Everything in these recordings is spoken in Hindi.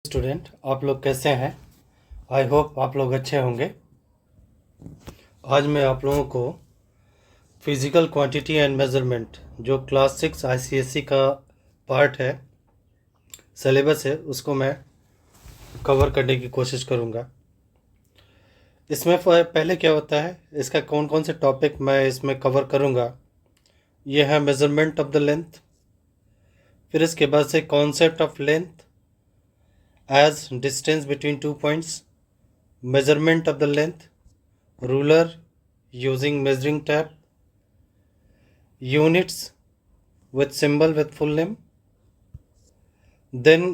स्टूडेंट, आप लोग कैसे हैं? आई होप आप लोग अच्छे होंगे। आज मैं आप लोगों को फिज़िकल क्वांटिटी एंड मेज़रमेंट जो क्लास 6 आईसीएसई का पार्ट है, सिलेबस है, उसको मैं कवर करने की कोशिश करूँगा। इसमें पहले क्या होता है, इसका कौन कौन से टॉपिक मैं इसमें कवर करूँगा। ये है मेज़रमेंट ऑफ द लेंथ, फिर इसके बाद से concept of length as distance between 2 points, measurement of the length, ruler using measuring tape, units with symbol with full name, then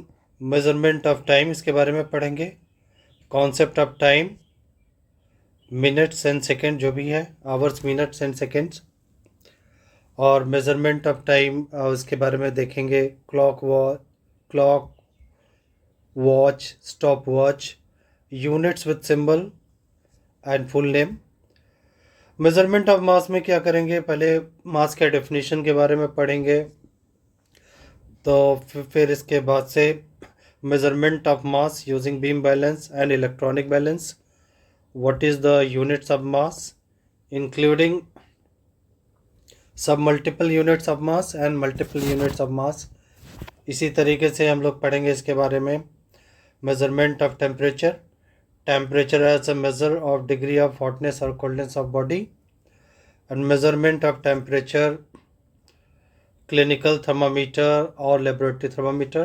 measurement of time, इसके बारे में पढ़ेंगे, concept of time, minutes and second जो भी है, hours minutes and seconds, और measurement of time उसके बारे में देखेंगे, clock watch, stop watch, units with symbol and full name. Measurement of मास में क्या करेंगे, पहले मास के डेफिनेशन के बारे में पढ़ेंगे, तो फिर इसके बाद से measurement of mass using beam balance and electronic balance, what is the units of mass including सब multiple units of mass and multiple units of mass. इसी तरीके से हम लोग पढ़ेंगे इसके बारे में measurement of temperature, temperature as a measure of degree of hotness or coldness of body, and measurement of temperature, clinical thermometer or laboratory thermometer,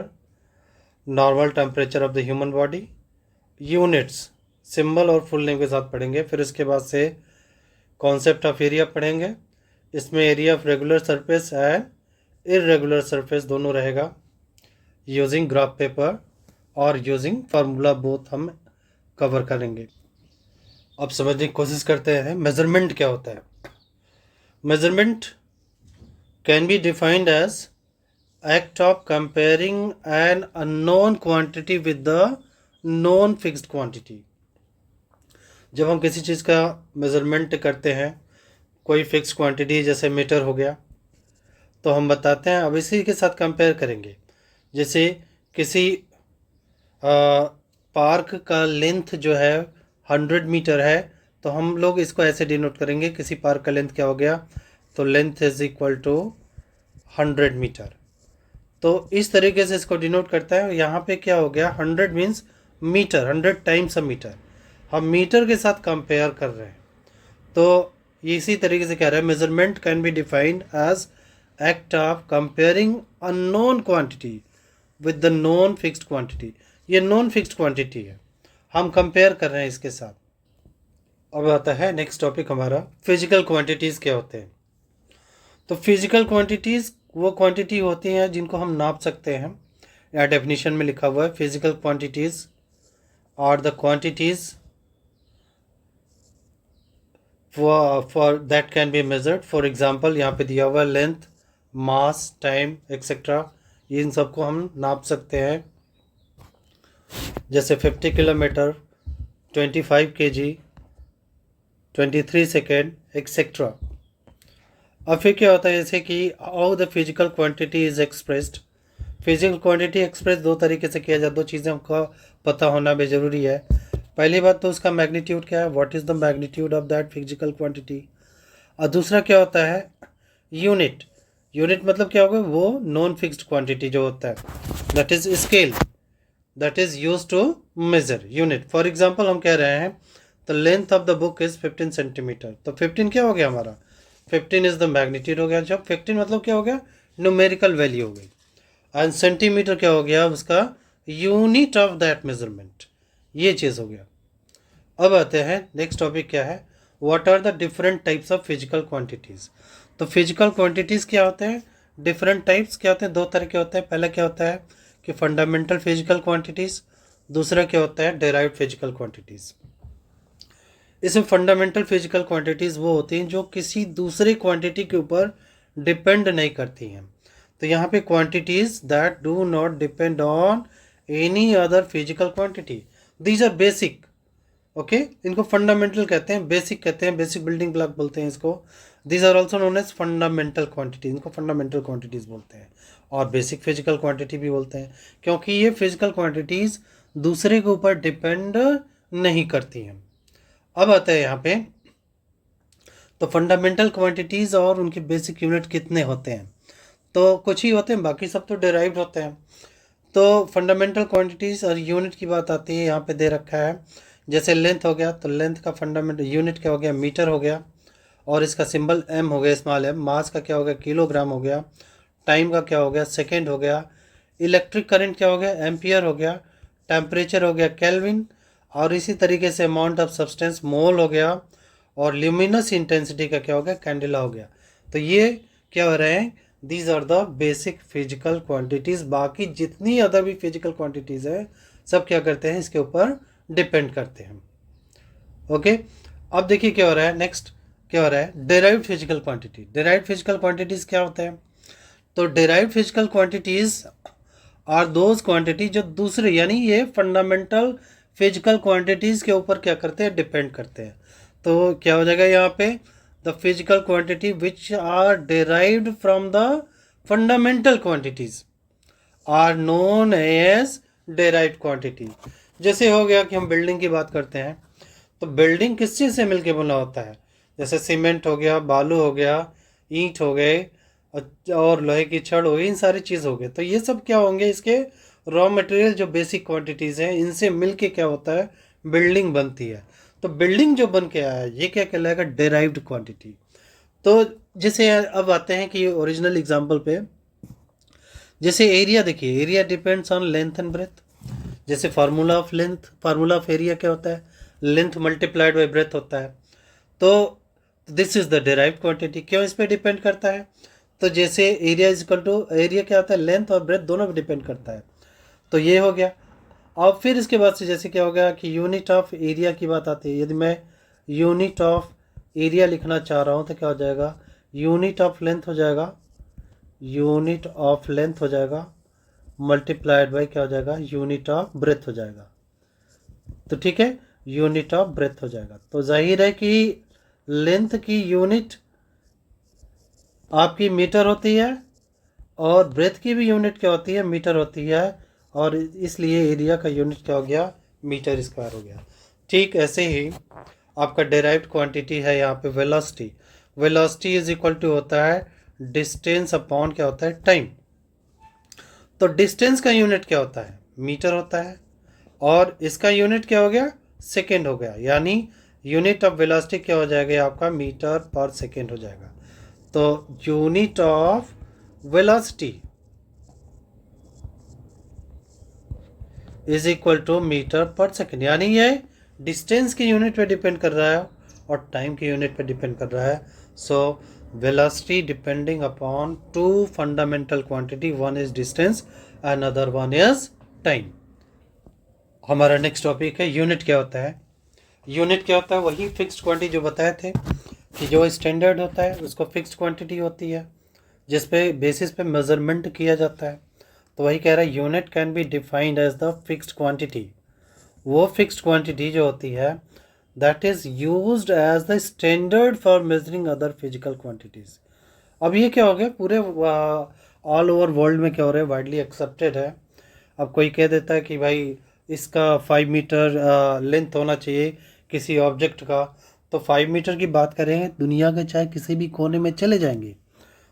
normal temperature of the human body, units symbol और फुल नेम के साथ पढ़ेंगे। फिर इसके बाद से कॉन्सेप्ट ऑफ एरिया पढ़ेंगे, इसमें area of regular surface and irregular surface दोनों रहेगा, यूजिंग ग्राफ पेपर और यूजिंग फार्मूला बोथ हम कवर करेंगे। अब समझने की कोशिश करते हैं मेज़रमेंट क्या होता है। Measurement can be defined as act of comparing an unknown quantity with the known fixed quantity. जब हम किसी चीज़ का मेज़रमेंट करते हैं, कोई फिक्स क्वांटिटी जैसे मीटर हो गया, तो हम बताते हैं, अब इसी के साथ कंपेयर करेंगे। जैसे किसी पार्क का लेंथ जो है 100 मीटर है, तो हम लोग इसको ऐसे डिनोट करेंगे, किसी पार्क का लेंथ क्या हो गया, तो length is equal to 100 metre. तो इस तरीके से इसको डिनोट करता है। यहाँ पे क्या हो गया, 100 means metre, 100 times a metre, हम मीटर के साथ कंपेयर कर रहे हैं। तो इसी तरीके से कह रहा है measurement can be defined as act of comparing unknown quantity with the known fixed quantity. ये नॉन फिक्स्ड क्वांटिटी है, हम कंपेयर कर रहे हैं इसके साथ। अब आता है नेक्स्ट टॉपिक हमारा, फिजिकल क्वांटिटीज़ क्या होते हैं। तो फिजिकल क्वांटिटीज़ वो क्वांटिटी होती हैं जिनको हम नाप सकते हैं। यहाँ डेफिनेशन में लिखा हुआ है, physical quantities are the quantities for that can be measured. For example यहाँ पे दिया हुआ है लेंथ, मास, टाइम एक्सेट्रा, इन सबको हम नाप सकते हैं। जैसे 50 किलोमीटर, 25 kg, 23 सेकेंड एक्सेट्रा। अब फिर क्या होता है, जैसे कि how the physical quantity is expressed. Physical quantity express दो तरीके से किया जाए, दो चीज़ें हमको पता होना भी ज़रूरी है। पहली बात तो उसका मैग्नीट्यूड क्या है, what is the magnitude of that physical quantity. और दूसरा क्या होता है, यूनिट। यूनिट मतलब क्या होगा, वो नॉन फिक्स्ड क्वांटिटी जो होता है, that is scale, that is used to measure unit। For example हम कह रहे हैं the length of the book is 15 centimetre, तो 15 क्या हो गया हमारा, 15 इज द मैग्नीट्यूड हो गया। जब 15 मतलब क्या हो गया, न्यूमेरिकल वैल्यू हो गई, एंड सेंटीमीटर क्या हो गया, उसका यूनिट ऑफ दैट मेजरमेंट, ये चीज़ हो गया। अब आते हैं नेक्स्ट टॉपिक क्या है, what are the different types of physical quantities. तो फिजिकल क्वांटिटीज़ क्या होते हैं, डिफरेंट टाइप्स क्या होते हैं, दो तरह के होते हैं। पहला क्या होता है कि फंडामेंटल फिजिकल क्वांटिटीज़, दूसरा क्या होता है डेराइव्ड फिजिकल क्वांटिटीज़। इसमें फंडामेंटल फिजिकल क्वांटिटीज़ वो होती हैं जो किसी दूसरे क्वांटिटी के ऊपर डिपेंड नहीं करती हैं। तो यहाँ पे quantities that do not depend on any other physical quantity, these are basic. Okay, इनको फंडामेंटल कहते हैं, बेसिक कहते हैं, बेसिक बिल्डिंग ब्लॉक बोलते हैं इसको। These are also known as fundamental quantity, इनको फंडामेंटल क्वांटिटीज़ बोलते हैं और बेसिक फिजिकल क्वांटिटी भी बोलते हैं, क्योंकि ये फिजिकल क्वांटिटीज़ दूसरे के ऊपर डिपेंड नहीं करती हैं। अब आता है यहाँ पे, तो फंडामेंटल क्वांटिटीज़ और उनके बेसिक यूनिट कितने होते हैं? तो कुछ ही होते हैं, बाकी सब तो डिराइव्ड होते हैं। तो फंडामेंटल क्वांटिटीज़ और यूनिट की बात आती है, यहाँ पे दे रखा है जैसे लेंथ हो गया, तो लेंथ का फंडामेंटल यूनिट क्या हो गया? मीटर हो गया, और इसका सिंबल एम हो गया, स्मॉल एम। मास का क्या हो गया? किलोग्राम हो गया। टाइम का क्या हो गया? सेकेंड हो गया। इलेक्ट्रिक करंट क्या हो गया? एम्पियर हो गया। टेम्परेचर हो गया केल्विन, और इसी तरीके से अमाउंट ऑफ सब्सटेंस मोल हो गया, और ल्यूमिनस इंटेंसिटी का क्या हो गया? कैंडेला हो गया। तो ये क्या हो रहे हैं? These are the basic physical quantities. बाकी जितनी अदर भी फिजिकल क्वांटिटीज़ है सब क्या करते हैं? इसके ऊपर डिपेंड करते हैं। ओके, अब देखिए क्या हो रहा है नेक्स्ट, क्या हो रहा है? Derived physical quantity. Derived physical quantities क्या होता है? तो derived physical quantities are those quantity जो दूसरे, यानी ये फंडामेंटल फिजिकल क्वांटिटीज़ के ऊपर क्या करते हैं? डिपेंड करते हैं। तो क्या हो जाएगा यहाँ पे? The physical quantity which are derived from the fundamental quantities are known as derived quantity. जैसे हो गया कि हम बिल्डिंग की बात करते हैं, तो बिल्डिंग किस चीज़ से मिलके बना होता है? जैसे सीमेंट हो गया, बालू हो गया, ईंट हो गए, और लोहे की छड़ हो गई, इन सारी चीज़ हो गए। तो ये सब क्या होंगे? इसके रॉ मटेरियल जो बेसिक क्वांटिटीज़ हैं, इनसे मिलके क्या होता है? बिल्डिंग बनती है। तो बिल्डिंग जो बन के आया है ये क्या कहलाएगा? Derived quantity. तो जैसे अब आते हैं कि ओरिजिनल एग्जाम्पल पे, जैसे एरिया देखिए, area depends on length and breadth. जैसे formula of length, formula of area क्या होता है? लेंथ मल्टीप्लाइड बाई ब्रेथ होता है। तो this is the derived quantity. क्यों इस पे डिपेंड करता है? तो जैसे area is equal to, area क्या होता है? लेंथ और ब्रेथ दोनों पे डिपेंड करता है। तो ये हो गया। अब फिर इसके बाद से जैसे क्या हो गया कि यूनिट ऑफ एरिया की बात आती है। यदि मैं यूनिट ऑफ एरिया लिखना चाह रहा हूँ तो क्या हो जाएगा? यूनिट ऑफ लेंथ हो जाएगा, यूनिट ऑफ लेंथ हो जाएगा, मल्टीप्लाइड बाई क्या हो जाएगा? यूनिट ऑफ ब्रेथ हो जाएगा। तो ठीक है, यूनिट ऑफ ब्रेथ हो जाएगा। तो जाहिर है कि लेंथ की यूनिट आपकी मीटर होती है, और ब्रेथ की भी यूनिट क्या होती है? मीटर होती है, और इसलिए एरिया का यूनिट क्या हो गया? मीटर स्क्वायर हो गया। ठीक ऐसे ही आपका डेराइव्ड क्वांटिटी है यहाँ पे velocity. Velocity is equal to होता है डिस्टेंस अपॉन क्या होता है? टाइम। तो डिस्टेंस का यूनिट क्या होता है? मीटर होता है, और इसका यूनिट क्या हो गया? सेकेंड हो गया। यानी यूनिट ऑफ वेलोसिटी क्या हो जाएगा आपका? मीटर पर सेकेंड हो जाएगा। तो unit of velocity is equal to metre per second, यानी ये डिस्टेंस की यूनिट पे डिपेंड कर रहा है और टाइम की यूनिट पे डिपेंड कर रहा है। So velocity depending upon two fundamental quantity, one is distance, another one is time. हमारा नेक्स्ट टॉपिक है यूनिट क्या होता है। यूनिट क्या होता है? वही फिक्स्ड क्वांटिटी जो बताए थे कि जो स्टैंडर्ड होता है उसको फिक्स्ड क्वांटिटी होती है, जिस पे बेसिस पे मेजरमेंट किया जाता है। तो वही कह रहा है unit can be defined as the fixed quantity. वो फिक्स्ड क्वांटिटी जो होती है that is used as the standard for measuring other physical quantities. अब ये क्या हो गया? पूरे ऑल ओवर वर्ल्ड में क्या हो रहा है? वाइडली एक्सेप्टेड है। अब कोई कह देता है कि भाई इसका 5 मीटर लेंथ होना चाहिए किसी ऑब्जेक्ट का, तो 5 मीटर की बात करें दुनिया के चाहे किसी भी कोने में चले जाएंगे,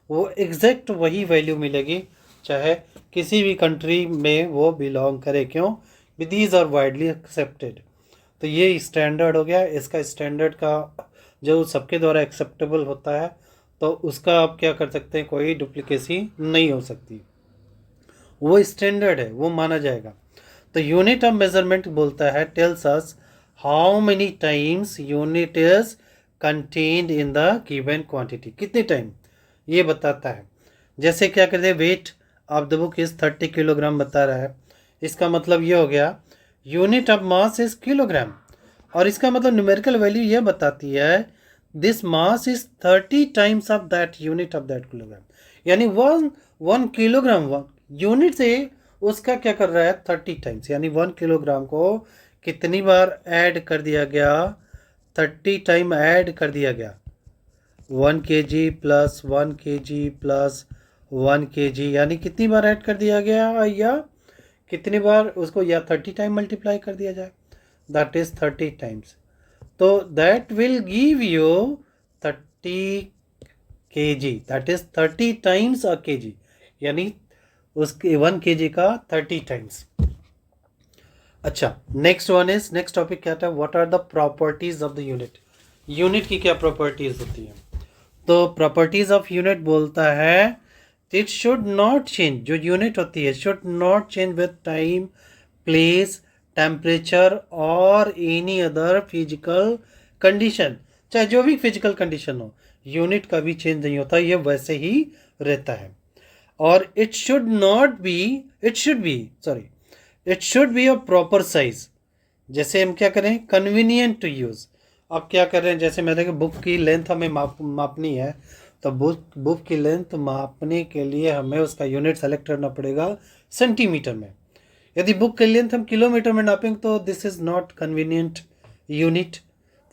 वो एग्जैक्ट वही वैल्यू मिलेगी चाहे किसी भी कंट्री में वो बिलोंग करे। क्यों? These are widely accepted. तो ये स्टैंडर्ड हो गया। इसका स्टैंडर्ड का जो सबके द्वारा एक्सेप्टेबल होता है, तो उसका आप क्या कर सकते हैं? कोई डुप्लीकेसी नहीं हो सकती, वो स्टैंडर्ड है, वो माना जाएगा। तो यूनिट ऑफ मेजरमेंट बोलता है tells us how many times unit is contained in the given quantity. कितने टाइम ये बताता है। जैसे क्या कहते हैं? Weight of the book is 30 kilogram बता रहा है। इसका मतलब ये हो गया unit of mass is kilogram, और इसका मतलब न्यूमेरिकल वैल्यू ये बताती है this mass is 30 times of that unit of that kilogram. यानी वन किलोग्राम यूनिट से उसका क्या कर रहा है? 30 टाइम्स, यानी 1 किलोग्राम को कितनी बार ऐड कर दिया गया? 30 टाइम ऐड कर दिया गया। 1 kg plus 1 kg plus 1 kg, यानी कितनी बार ऐड कर दिया गया? या कितनी बार उसको या 30 टाइम मल्टीप्लाई कर दिया जाए, दैट इज 30 टाइम्स, तो that will give you 30 kg, that is 30 times a kg, यानी उसके 1 kg का 30 टाइम्स। अच्छा, next one is, next topic क्या था, what are the properties of the unit. Unit की क्या प्रॉपर्टीज होती है? तो प्रॉपर्टीज ऑफ यूनिट बोलता है इट शुड नॉट चेंज, जो यूनिट होती है should not change with time, place, temperature और एनी अदर फिजिकल कंडीशन। चाहे जो भी फिजिकल कंडीशन हो, यूनिट कभी चेंज नहीं होता, ये वैसे ही रहता है। और it should not be, it should be a proper size. जैसे हम क्या करें, कन्वीनियंट टू यूज़। अब क्या कर रहे हैं, जैसे मैंने कहा बुक की लेंथ हमें मापनी है, तो बुक की लेंथ मापने के लिए हमें उसका यूनिट सेलेक्ट करना पड़ेगा सेंटीमीटर में। यदि बुक की लेंथ हम किलोमीटर में नापेंगे तो this is not convenient unit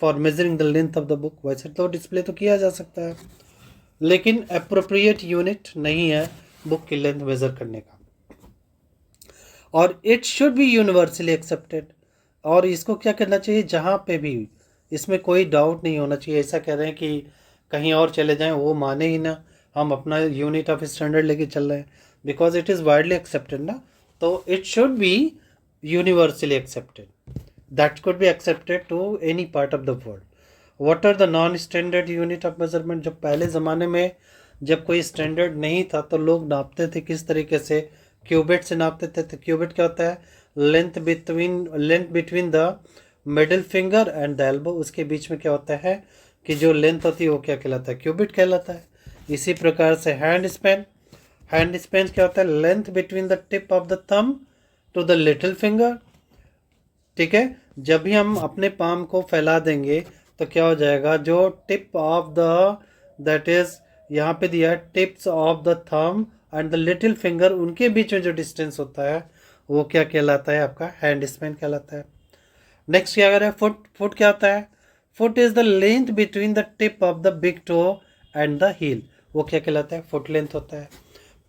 for measuring the length of the book. वैसे तो डिस्प्ले तो किया जा सकता है, लेकिन अप्रोप्रिएट यूनिट नहीं है बुक की लेंथ मेज़र करने का। और it should be universally accepted, और इसको क्या करना चाहिए, जहाँ पे भी इसमें कोई डाउट नहीं होना चाहिए, ऐसा कह रहे हैं कि कहीं और चले जाएं वो माने ही ना, हम अपना यूनिट ऑफ स्टैंडर्ड लेके चल रहे हैं, because it is widely accepted ना। तो it should be universally accepted, that could be accepted to any part of the world. What are the non standard unit of measurement. जब पहले ज़माने में जब कोई स्टैंडर्ड नहीं था तो लोग नापते थे किस तरीके से, क्यूबिट से नापते थे। तो क्यूबिट क्या होता है, length between the middle finger and the elbow, उसके बीच में क्या होता है कि जो लेंथ होती है वो क्या कहलाता है, क्यूबिट कहलाता है। इसी प्रकार से हैंड स्पैन क्या होता है, length between the tip of the thumb to the little finger. ठीक है, जब भी हम अपने पाम को फैला देंगे तो क्या हो जाएगा, जो tip of the, that is यहाँ पे दिया है tips of the thumb and the little finger, उनके बीच में जो डिस्टेंस होता है वो क्या कहलाता है, आपका हैंड स्पैन कहलाता है। नेक्स्ट क्या करें, फुट क्या होता है, foot is the length between the tip of the big toe and the heel, वो क्या कहलाता है, फुट लेंथ होता है।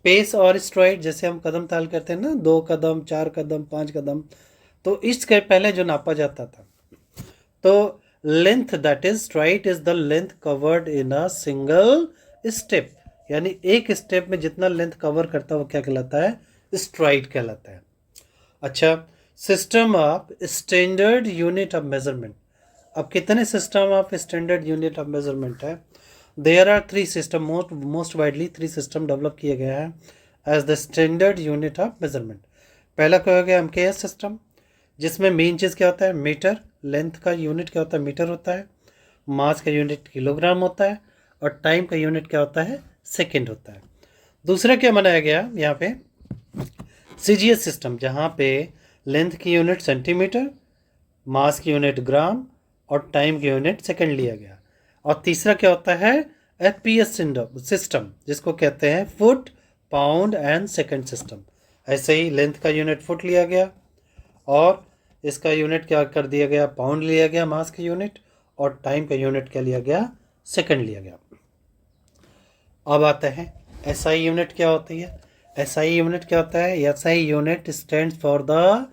पेस और स्ट्राइड, जैसे हम कदम ताल करते हैं ना, 2 कदम, 4 कदम, 5 कदम, तो इसके पहले जो नापा जाता था, तो length that is STRIDE is the length covered in a single step, यानी एक स्टेप में जितना लेंथ कवर करता है वो क्या कहलाता है, स्ट्राइड कहलाता है। अच्छा, system of standard unit of measurement. अब कितने system of standard unit of measurement है, there are 3 system, most widely 3 system develop किए गए हैं as the standard unit of measurement. पहला क्या हो गया, MKS सिस्टम, जिसमें मेन चीज़ क्या होता है, मीटर, लेंथ का यूनिट क्या होता है, मीटर होता है, मास का यूनिट किलोग्राम होता है, और टाइम का यूनिट क्या होता है, सेकेंड होता है। दूसरा क्या बनाया गया यहाँ पे, CGS सिस्टम, जहाँ पे लेंथ की यूनिट सेंटीमीटर, मास की यूनिट ग्राम और टाइम की यूनिट सेकेंड लिया गया। और तीसरा क्या होता है, FPS सिस्टम, जिसको कहते हैं foot, pound and second system. ऐसे ही लेंथ का यूनिट फुट लिया गया और इसका यूनिट क्या कर दिया गया, पाउंड लिया गया मास का यूनिट, और टाइम का यूनिट क्या लिया गया, सेकेंड लिया गया। अब आता है SI यूनिट क्या होती है। SI यूनिट क्या होता है, SI unit stands for the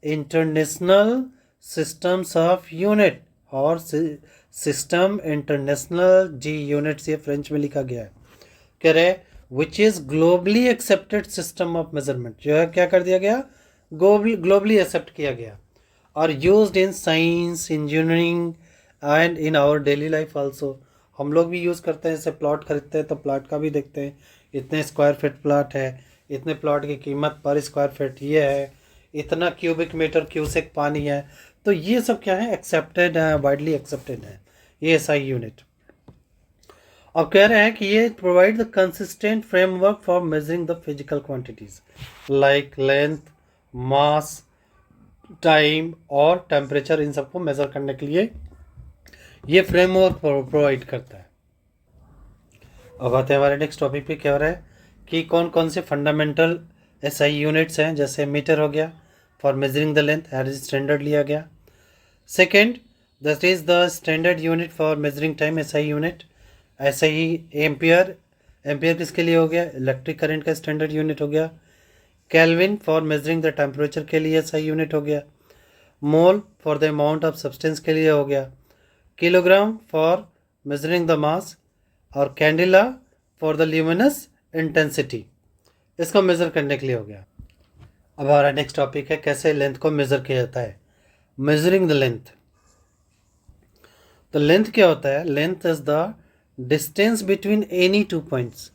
international systems of unit, और सिस्टम इंटरनेशनल, जी यूनिट से फ्रेंच में लिखा गया है, कह रहे which is globally accepted system of measurement, जो है क्या कर दिया गया, ग्लोबली एक्सेप्ट किया गया, और used in science, engineering and in our daily life also. हम लोग भी यूज़ करते हैं, जैसे प्लॉट खरीदते हैं तो प्लॉट का भी देखते हैं, इतने स्क्वायर फीट प्लॉट है, इतने प्लॉट की कीमत पर स्क्वायर फीट ये है, इतना क्यूबिक मीटर क्यूसेक पानी है, तो ये सब क्या है, एक्सेप्टेड है, वाइडली एक्सेप्टेड है ये SI यूनिट। अब कह रहे हैं कि ये provide the consistent framework for measuring the physical quantities like length, mass, time और टेम्परेचर, इन सबको मेजर करने के लिए ये फ्रेमवर्क प्रोवाइड करता है। अब आते हैं हमारे नेक्स्ट टॉपिक पे, क्या हो रहा है कि कौन कौन से फंडामेंटल SI यूनिट्स हैं। जैसे मीटर हो गया for measuring the length, as standard लिया गया। Second, that is the standard unit for measuring time, SI unit. SI ampere, ampere किसके लिए हो गया, इलेक्ट्रिक करंट का स्टैंडर्ड यूनिट हो गया। Kelvin for measuring the temperature के लिए सही यूनिट हो गया, mole for the amount of substance के लिए हो गया, kilogram for measuring the mass, और candela for the luminous intensity, इसको मेज़र करने के लिए हो गया। अब हमारा नेक्स्ट टॉपिक है कैसे लेंथ को मेज़र किया जाता है, मेजरिंग द लेंथ। तो लेंथ क्या होता है? Length is the distance between any two points.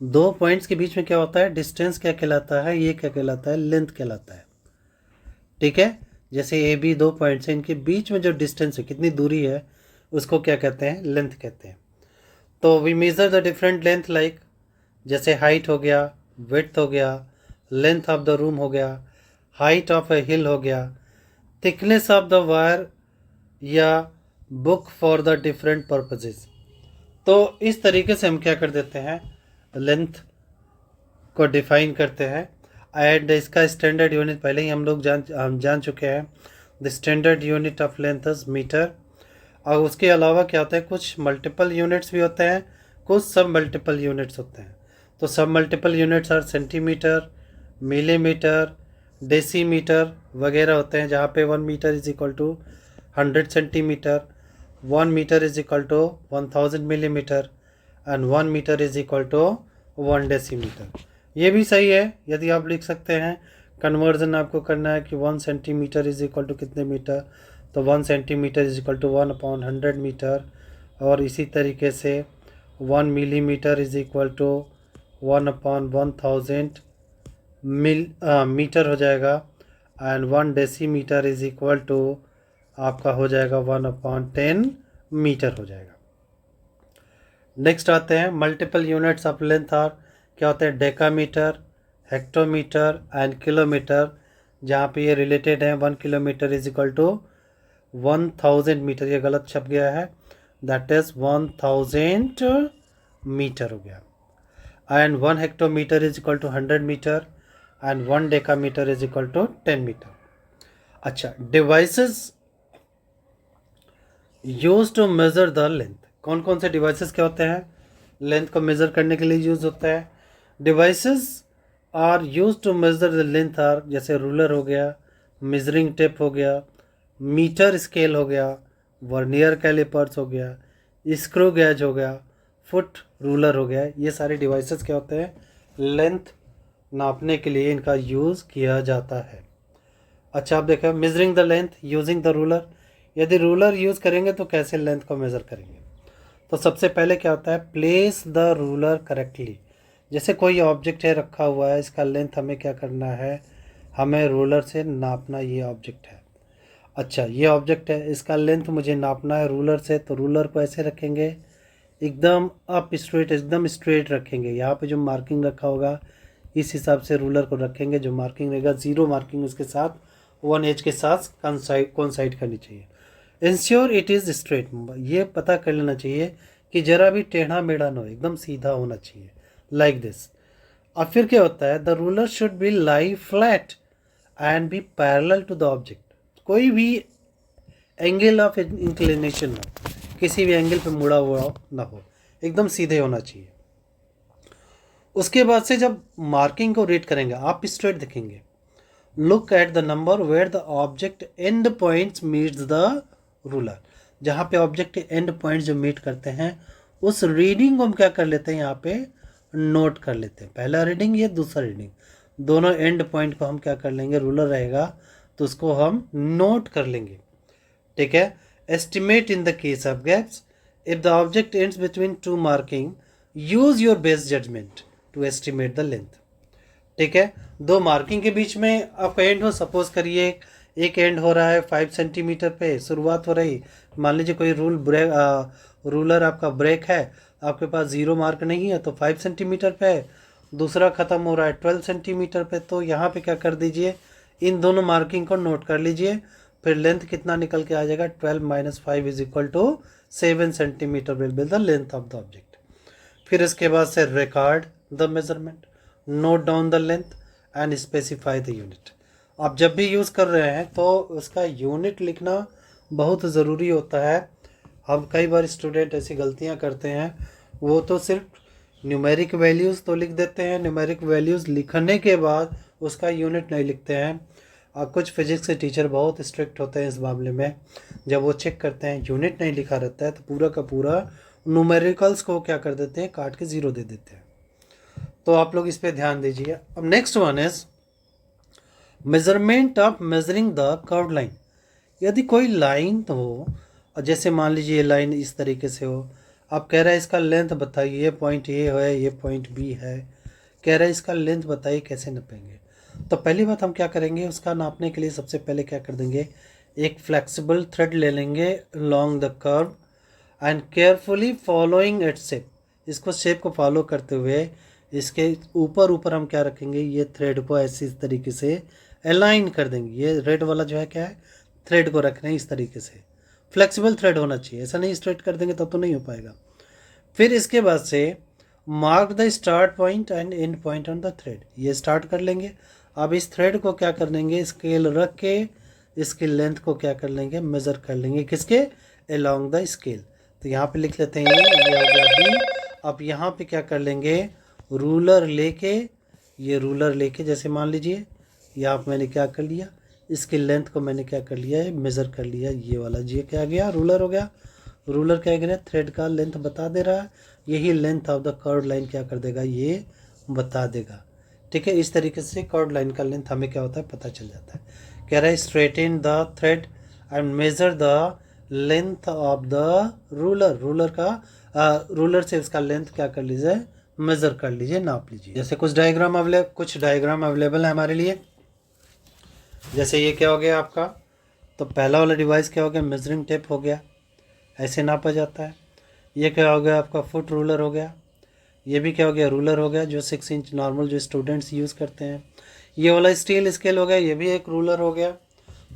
दो पॉइंट्स के बीच में क्या होता है? डिस्टेंस क्या कहलाता है? ये क्या कहलाता है? लेंथ कहलाता है। ठीक है, जैसे ए बी दो पॉइंट्स हैं, इनके बीच में जो डिस्टेंस है, कितनी दूरी है, उसको क्या कहते हैं? लेंथ कहते हैं। तो we measure the different length like, जैसे हाइट हो गया, विड्थ हो गया, लेंथ ऑफ द रूम हो गया, हाइट ऑफ ए हिल हो गया, थिकनेस ऑफ द वायर या book for the different purposes. तो इस तरीके से हम क्या कर देते हैं? लेंथ को डिफाइन करते हैं। एंड इसका स्टैंडर्ड यूनिट पहले ही हम लोग जान चुके हैं। The standard unit of length is metre. और उसके अलावा क्या होता है? कुछ मल्टीपल यूनिट्स भी होते हैं, कुछ सब मल्टीपल यूनिट्स होते हैं। तो सब multiple units are centimetre, millimetre, decimetre वगैरह होते हैं, जहाँ पे 1 metre is equal to 100 centimetre, 1 metre is equal to 1000 millimetre and 1 metre is equal to 1 decimetre. ये भी सही है, यदि आप लिख सकते हैं। कन्वर्जन आपको करना है कि 1 सेंटीमीटर इज इक्वल टू कितने मीटर, तो 1 centimetre is equal to 1/100 metre. और इसी तरीके से 1 millimetre is equal to 1/1000 metre हो जाएगा। And 1 decimetre is equal to आपका हो जाएगा 1/10 मीटर हो जाएगा। नेक्स्ट आते हैं multiple units of length are, क्या होते हैं? डेकामीटर, हेक्टोमीटर एंड किलोमीटर, जहाँ पे ये रिलेटेड है। 1 kilometre is equal to 1000 metre, ये गलत छप गया है, दैट इज 1000 मीटर हो गया। And 1 hectometre is equal to 100 metre and 1 decametre is equal to 10 metre. अच्छा, devices use to measure the length. कौन कौन से डिवाइसेस क्या होते हैं लेंथ को मेजर करने के लिए यूज होता है? Devices are use to measure the length are, जैसे रूलर हो गया, मेजरिंग टेप हो गया, मीटर स्केल हो गया, वर्नियर कैलिपर्स हो गया, स्क्रू गेज हो गया, फुट रूलर हो गया। ये सारे डिवाइसेस क्या होते हैं? लेंथ नापने के लिए इनका यूज़ किया जाता है। अच्छा, आप देखा measuring the length using the ruler. यदि रूलर यूज़ करेंगे तो कैसे लेंथ को मेज़र करेंगे? तो सबसे पहले क्या होता है? Place the ruler correctly. जैसे कोई ऑब्जेक्ट है रखा हुआ है, इसका लेंथ हमें क्या करना है? हमें रूलर से नापना। ये ऑब्जेक्ट है, अच्छा ये ऑब्जेक्ट है, इसका लेंथ मुझे नापना है रूलर से। तो रूलर को ऐसे रखेंगे, एकदम अप स्ट्रेट, एकदम स्ट्रेट रखेंगे। यहाँ पे जो मार्किंग रखा होगा इस हिसाब से रूलर को रखेंगे। जो मार्किंग रहेगा, जीरो मार्किंग उसके साथ 1 एज के साथ कौन साइड करनी चाहिए। इंश्योर इट इज़ स्ट्रेट, ये पता कर लेना चाहिए कि जरा भी टेढ़ा मेढ़ा ना हो, एकदम सीधा होना चाहिए, लाइक दिस। और फिर क्या होता है? The ruler should be lie flat and be parallel to the object. कोई भी एंगल ऑफ इंक्लिनेशन ना, किसी भी एंगल पे मुड़ा हुआ ना हो, एकदम सीधे होना चाहिए। उसके बाद से जब मार्किंग को रीड करेंगे, आप स्ट्रेट देखेंगे। Look at the number where the object end points meets the ruler. जहाँ पे ऑब्जेक्ट के एंड पॉइंट्स जो मीट करते हैं, उस रीडिंग को हम क्या कर लेते हैं? यहाँ पे नोट कर लेते हैं। पहला रीडिंग, ये दूसरा रीडिंग, दोनों एंड पॉइंट को हम क्या कर लेंगे? रूलर रहेगा तो उसको हम नोट कर लेंगे। ठीक है। Estimate in the case of gaps, if the object ends between two marking, use your best judgement to estimate the length. ठीक है, दो मार्किंग के बीच में आपका एंड हो, सपोज करिए एक एंड हो रहा है 5 सेंटीमीटर पे, शुरुआत हो रही। मान लीजिए कोई रूलर आपका ब्रेक है, आपके पास 0 मार्क नहीं है तो 5 सेंटीमीटर पे है। दूसरा ख़त्म हो रहा है 12 सेंटीमीटर पे, तो यहाँ पे क्या कर दीजिए? इन दोनों मार्किंग को नोट कर लीजिए। फिर लेंथ कितना निकल के आ जाएगा? 12 - 5 is equal to 7 centimetre will be the length of the object. फिर इसके बाद से record the measurement, note down the length and specify the unit. आप जब भी यूज़ कर रहे हैं तो उसका यूनिट लिखना बहुत ज़रूरी होता है। हम कई बार स्टूडेंट ऐसी गलतियां करते हैं, वो तो सिर्फ न्यूमेरिक वैल्यूज़ तो लिख देते हैं। न्यूमेरिक वैल्यूज़ लिखने के बाद उसका यूनिट नहीं लिखते हैं। कुछ फिजिक्स के टीचर बहुत स्ट्रिक्ट होते हैं इस मामले में, जब वो चेक करते हैं यूनिट नहीं लिखा रहता है तो पूरा का पूरा न्यूमेरिकल्स को क्या कर देते हैं, काट के ज़ीरो दे देते हैं। तो आप लोग इस पर ध्यान दीजिए। अब next one is measurement of measuring the curve line. यदि कोई लाइन तो हो, जैसे मान लीजिए ये लाइन इस तरीके से हो, आप कह रहे हैं इसका लेंथ बताइए, ये पॉइंट ए है, ये पॉइंट बी है, कह रहे हैं इसका लेंथ बताइए, कैसे नापेंगे। तो पहली बात हम क्या करेंगे, उसका नापने के लिए सबसे पहले क्या कर देंगे, एक फ्लेक्सिबल थ्रेड ले लेंगे long the curve and carefully following it shape. इसको शेप को फॉलो करते हुए इसके ऊपर ऊपर हम क्या रखेंगे, ये थ्रेड को ऐसे इस तरीके से अलाइन कर देंगे। ये रेड वाला जो है क्या है, थ्रेड को रखना है इस तरीके से, फ्लेक्सिबल थ्रेड होना चाहिए, ऐसा नहीं स्ट्रेट कर देंगे तब तो नहीं हो पाएगा। फिर इसके बाद से mark the start point and and point on the thread, ये स्टार्ट कर लेंगे। अब इस थ्रेड को क्या कर लेंगे, स्केल रख के इसकी लेंथ को क्या कर लेंगे, मेज़र कर लेंगे, किसके, अलोंग द स्केल। तो यहाँ पे लिख लेते हैं ये हो गया बी। अब यहाँ पे क्या कर लेंगे, रूलर लेके, ये रूलर लेके जैसे मान लीजिए यहाँ पे मैंने क्या कर लिया, इसकी लेंथ को मैंने क्या कर लिया है, मेज़र कर लिया। ये वाला जी क्या गया, रूलर हो गया। रूलर क्या गया, थ्रेड का लेंथ बता दे रहा है, यही length of the curve line क्या कर देगा, ये बता देगा। ठीक है, इस तरीके से कर्व लाइन का लेंथ हमें क्या होता है, पता चल जाता है। कह रहा है straighten the thread and measure the length of the ruler. Ruler का रूलर से इसका लेंथ क्या कर लीजिए, मेज़र कर लीजिए, नाप लीजिए। जैसे कुछ डायग्राम अवेलेबल है हमारे लिए। जैसे ये क्या हो गया आपका, तो पहला वाला डिवाइस क्या हो गया, मेजरिंग टेप हो गया, ऐसे नापा जाता है। ये क्या हो गया आपका, फुट रूलर हो गया। ये भी क्या हो गया, रूलर हो गया, जो 6 इंच नॉर्मल जो स्टूडेंट्स यूज़ करते हैं। ये वाला स्टील स्केल हो गया, ये भी एक रूलर हो गया।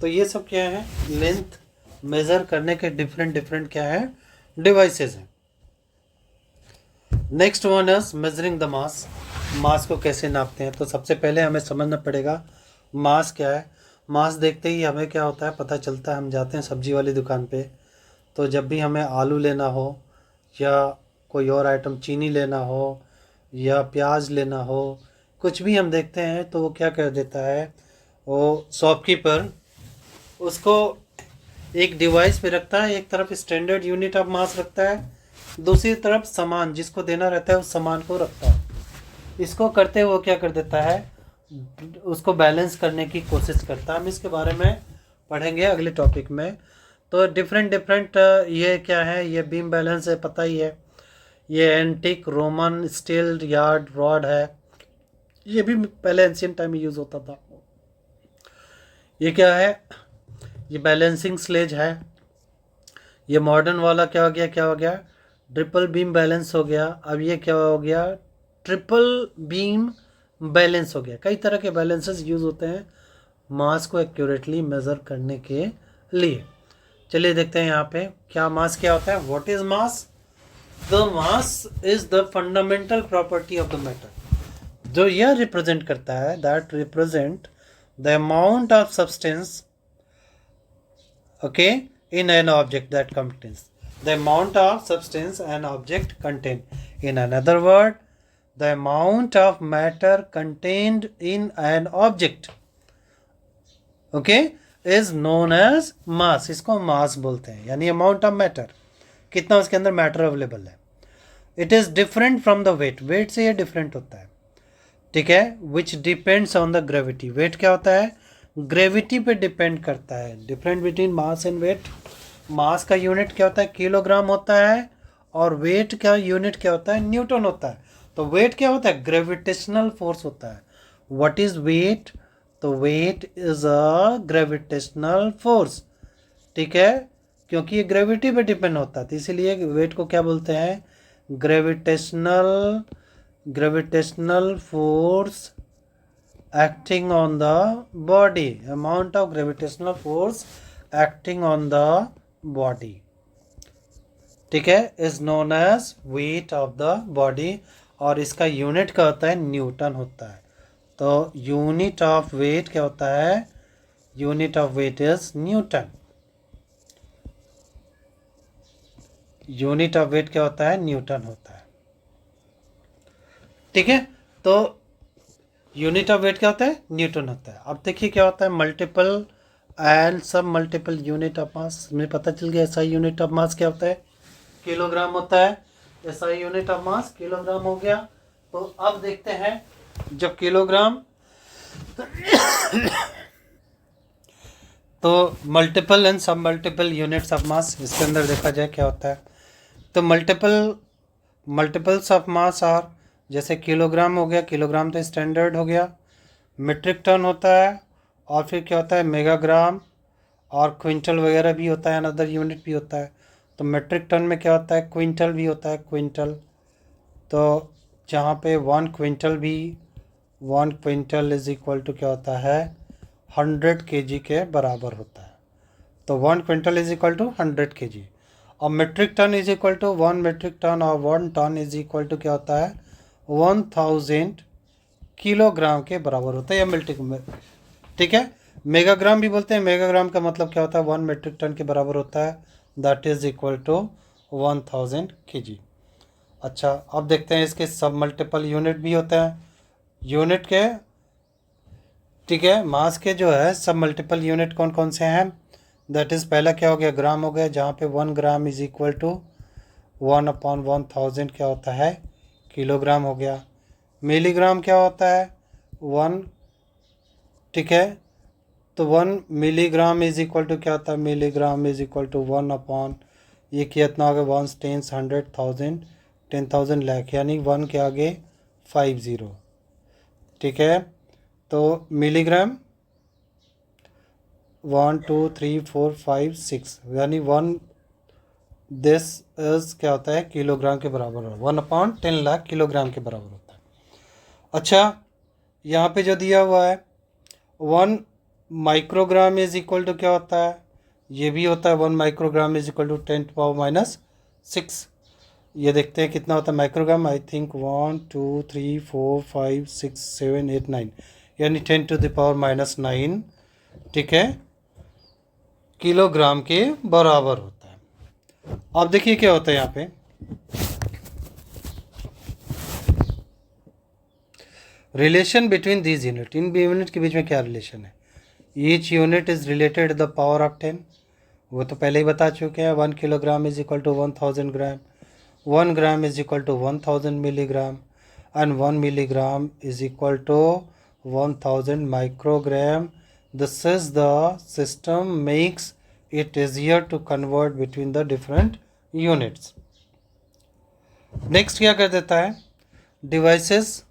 तो ये सब क्या है, लेंथ मेज़र करने के डिफरेंट क्या है, डिवाइसेस हैं। Next one is measuring the mass. Mass को कैसे नापते हैं, तो सबसे पहले हमें समझना पड़ेगा मास क्या है। मास देखते ही हमें क्या होता है, पता चलता है। हम जाते हैं सब्जी वाली दुकान पे, तो जब भी हमें आलू लेना हो या कोई और आइटम, चीनी लेना हो या प्याज लेना हो, कुछ भी हम देखते हैं तो वो क्या कर देता है, वो शॉपकीपर उसको एक डिवाइस पे रखता है। एक तरफ स्टैंडर्ड यूनिट ऑफ मास रखता है, दूसरी तरफ सामान जिसको देना रहता है उस सामान को रखता है। इसको करते हुए क्या कर देता है, उसको बैलेंस करने की कोशिश करता है। हम इसके बारे में पढ़ेंगे अगले टॉपिक में। तो डिफरेंट ये क्या है, ये बीम बैलेंस है, पता ही है। ये antique Roman steel yard rod है, ये भी पहले एंशियंट टाइम में यूज़ होता था। ये क्या है, ये बैलेंसिंग स्लेज है। ये मॉडर्न वाला क्या हो गया, ट्रिपल बीम बैलेंस हो गया। अब ये क्या हो गया, ट्रिपल बीम बैलेंस हो गया। कई तरह के बैलेंसेस यूज़ होते हैं मास को एक्यूरेटली मेज़र करने के लिए। चलिए देखते हैं यहाँ पे क्या मास क्या होता है। What is mass, the mass is the fundamental property of the matter. जो यह रिप्रेजेंट करता है, that represent the amount of substance okay in an object that contains the amount of substance an object contain. In another word, the amount of matter contained in an object okay is known as mass. इसको mass बोलते हैं, यानी amount of matter, कितना उसके अंदर मैटर अवेलेबल है। It is different from the weight, weight से ये डिफरेंट होता है। ठीक है, which depends on the gravity. Weight क्या होता है, ग्रेविटी पे डिपेंड करता है। Different between mass and weight. Mass का यूनिट क्या होता है, किलोग्राम होता है, और वेट का यूनिट क्या होता है, न्यूटन होता है। तो वेट क्या होता है, ग्रेविटेशनल फोर्स होता है। व्हाट इज वेट, तो weight is a gravitational force. ठीक है, क्योंकि ये ग्रेविटी पे डिपेंड होता है, तो इसीलिए वेट को क्या बोलते हैं, gravitational force acting on the body, amount of gravitational force acting on the body, ठीक है, is known as weight of the body। और इसका यूनिट क्या होता है, न्यूटन होता है। तो यूनिट ऑफ वेट क्या होता है, unit of weight is Newton. Unit of weight क्या होता है, न्यूटन होता है। ठीक है, तो यूनिट ऑफ वेट क्या होता है? न्यूटन होता है। अब देखिए क्या होता है, मल्टीपल एंड सब मल्टीपल यूनिट ऑफ मास में पता चल गया। एसआई यूनिट ऑफ मास क्या होता है? किलोग्राम होता है। SI unit of mass kilogram हो गया। तो अब देखते हैं, जब किलोग्राम तो मल्टीपल एंड सब मल्टीपल यूनिट्स ऑफ मास, इसके अंदर देखा जाए क्या होता है। तो मल्टीपल्स ऑफ मास आर, जैसे किलोग्राम हो गया, किलोग्राम तो स्टैंडर्ड हो गया। मीट्रिक टन होता है, और फिर क्या होता है मेगाग्राम, और क्विंटल वगैरह भी होता है, अनदर यूनिट भी होता है। तो मीट्रिक टन में क्या होता है, क्विंटल भी होता है, क्विंटल। तो जहाँ पे 1 क्विंटल इज इक्वल टू क्या होता है, 100 kg के बराबर होता है। तो 1 quintal is equal to 100 kg। और metric ton is equal to 1 metric ton, और 1 टन इज इक्वल टू क्या होता है, 1000 किलोग्राम के बराबर होता है, या मिल्टी। ठीक है, मेगाग्राम भी बोलते हैं। मेगाग्राम का मतलब क्या होता है, 1 मीट्रिक टन के बराबर होता है, that is equal to 1000 kg। अच्छा, अब देखते हैं इसके सब मल्टीपल यूनिट भी होते हैं। यूनिट के, ठीक है, मास के जो है सब मल्टीपल यूनिट कौन कौन से हैं, दैट इज़ पहला क्या हो गया, ग्राम हो गया, जहाँ पे 1 ग्राम इज इक्वल टू 1/1000 क्या होता है, किलोग्राम हो गया। मिलीग्राम क्या होता है, 1, ठीक है। तो 1 मिलीग्राम इज इक्वल टू क्या होता है, मिलीग्राम इज इक्वल टू 1/, ये कितना हो गया, 1 10 100 1000 10,000 लाख, यानी 1 के आगे 50। ठीक है, तो मिलीग्राम 1 2 3 4 5 6, यानी 1 दिस इज क्या होता है, किलोग्राम के बराबर हो, 1/10 लाख किलोग्राम के बराबर होता है। अच्छा, यहाँ पे जो दिया हुआ है 1 माइक्रोग्राम इज इक्वल टू क्या होता है, ये भी होता है 1 माइक्रोग्राम इज इक्वल टू 10⁻⁶। ये देखते हैं कितना होता है माइक्रोग्राम, आई थिंक 1 2 3 4 5 6 7 8 9, यानी 10⁻⁹ ठीक है, किलोग्राम के बराबर होता है। अब देखिए क्या होता है यहाँ पे, रिलेशन बिटवीन दीज यूनिट, इन यूनिट के बीच में क्या रिलेशन है। Each unit is related the power of 10, वो तो पहले ही बता चुके हैं। 1 kilogram is equal to 1000 gram, 1 gram is equal to 1000 milligram, and 1 milligram is equal to 1000 microgram. This is the system makes it easier to convert between the different units. नेक्स्ट क्या कर देता है, डिवाइसेस